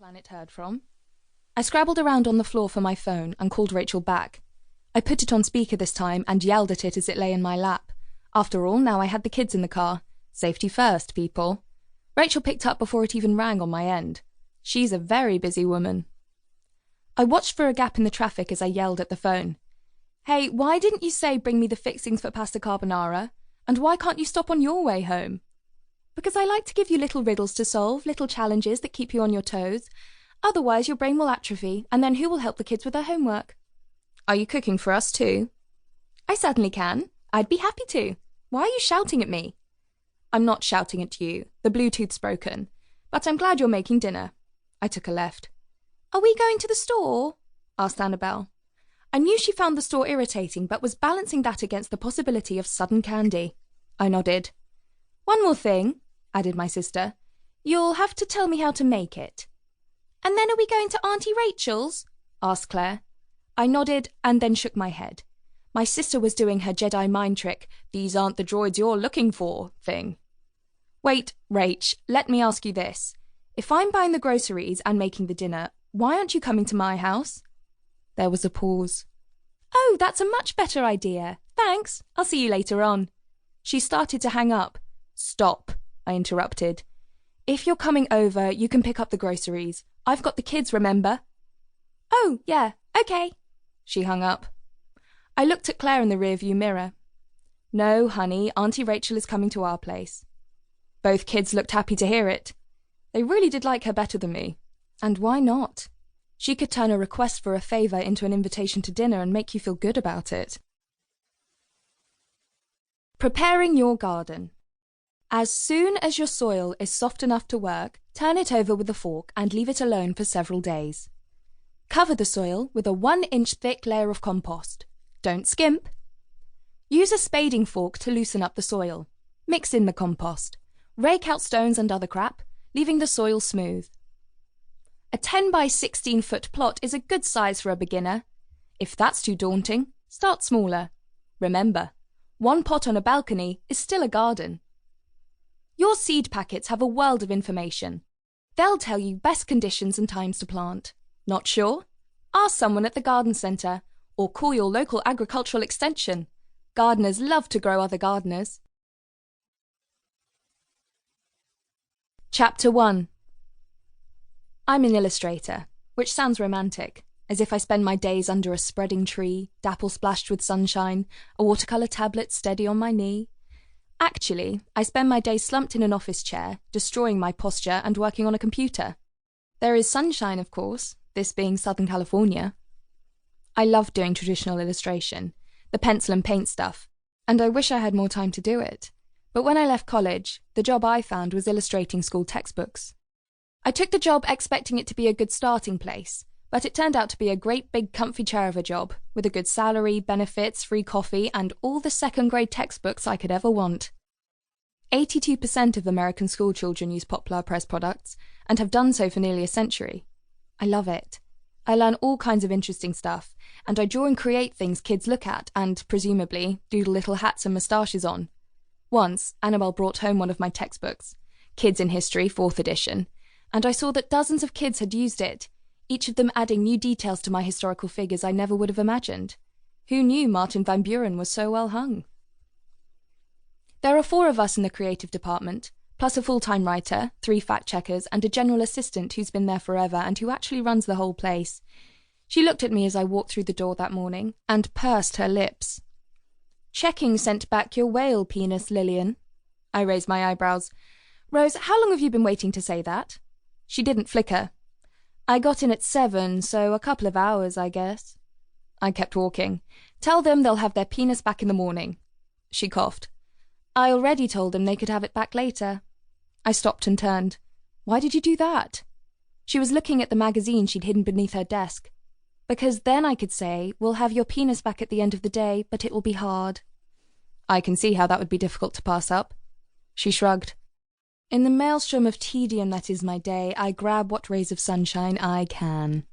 planet heard from. I scrabbled around on the floor for my phone and called Rachel back. I put it on speaker this time and yelled at it as it lay in my lap. After all, now I had the kids in the car. Safety first, people. Rachel picked up before it even rang on my end. She's a very busy woman. I watched for a gap in the traffic as I yelled at the phone. Hey, why didn't you say bring me the fixings for pasta carbonara? And why can't you stop on your way home? Because I like to give you little riddles to solve, little challenges that keep you on your toes. Otherwise your brain will atrophy, and then who will help the kids with their homework? Are you cooking for us too? I certainly can. I'd be happy to. Why are you shouting at me? I'm not shouting at you. The Bluetooth's broken. But I'm glad you're making dinner. I took a left. Are we going to the store? Asked Annabelle. I knew she found the store irritating, but was balancing that against the possibility of sudden candy. I nodded. One more thing, added my sister. You'll have to tell me how to make it. And then are we going to Auntie Rachel's? Asked Claire. I nodded and then shook my head. My sister was doing her Jedi mind trick, these aren't the droids you're looking for thing. Wait, Rach, let me ask you this. If I'm buying the groceries and making the dinner, why aren't you coming to my house? There was a pause. Oh, that's a much better idea. Thanks. I'll see you later on. She started to hang up. Stop, I interrupted. If you're coming over, you can pick up the groceries. I've got the kids, remember? Oh, yeah, okay. She hung up. I looked at Claire in the rearview mirror. No, honey, Auntie Rachel is coming to our place. Both kids looked happy to hear it. They really did like her better than me. And why not? She could turn a request for a favour into an invitation to dinner and make you feel good about it. Preparing your garden. As soon as your soil is soft enough to work, turn it over with a fork and leave it alone for several days. Cover the soil with a 1-inch thick layer of compost. Don't skimp. Use a spading fork to loosen up the soil. Mix in the compost. Rake out stones and other crap, leaving the soil smooth. A 10 by 16 foot plot is a good size for a beginner. If that's too daunting, start smaller. Remember, 1 pot on a balcony is still a garden. Your seed packets have a world of information. They'll tell you best conditions and times to plant. Not sure? Ask someone at the garden centre or call your local agricultural extension. Gardeners love to grow other gardeners. Chapter 1. I'm an illustrator, which sounds romantic, as if I spend my days under a spreading tree, dapple splashed with sunshine, a watercolour tablet steady on my knee. Actually, I spend my days slumped in an office chair, destroying my posture and working on a computer. There is sunshine, of course, this being Southern California. I love doing traditional illustration, the pencil and paint stuff, and I wish I had more time to do it. But when I left college, the job I found was illustrating school textbooks. I took the job expecting it to be a good starting place, but it turned out to be a great big comfy chair of a job, with a good salary, benefits, free coffee, and all the second-grade textbooks I could ever want. 82% of American school children use Poplar Press products, and have done so for nearly a century. I love it. I learn all kinds of interesting stuff, and I draw and create things kids look at and, presumably, doodle little hats and moustaches on. Once, Annabelle brought home one of my textbooks, Kids in History, 4th edition, and I saw that dozens of kids had used it, each of them adding new details to my historical figures I never would have imagined. Who knew Martin Van Buren was so well hung? There are 4 of us in the creative department, plus a full-time writer, 3 fact-checkers, and a general assistant who's been there forever and who actually runs the whole place. She looked at me as I walked through the door that morning, and pursed her lips. Checking sent back your whale penis, Lili In. I raised my eyebrows. Rose, how long have you been waiting to say that? She didn't flicker. I got in at 7, so a couple of hours, I guess. I kept walking. Tell them they'll have their penis back in the morning. She coughed. I already told them they could have it back later. I stopped and turned. Why did you do that? She was looking at the magazine she'd hidden beneath her desk. Because then I could say, we'll have your penis back at the end of the day, but it will be hard. I can see how that would be difficult to pass up. She shrugged. In the maelstrom of tedium that is my day, I grab what rays of sunshine I can.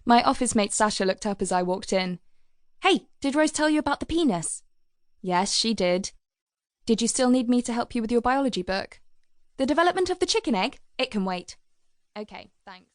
My office mate Sasha looked up as I walked in. Hey, did Rose tell you about the penis? Yes, she did. Did you still need me to help you with your biology book? The development of the chicken egg? It can wait. Okay, thanks.